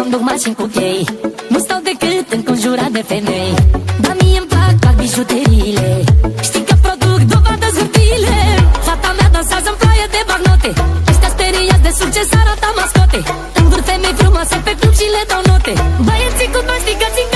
conduc mașini cu chei. Nu stau decât înconjurat de femei. Dar mie-mi plac bijuteriile. Știi că produc dovadă zârtile. Fata mea dansează în ploaie de bagnote. Ăștia speriați de succes arată mascote. Învârt femei frumoase pe club și le dau note. Băieții cu bani știi că țin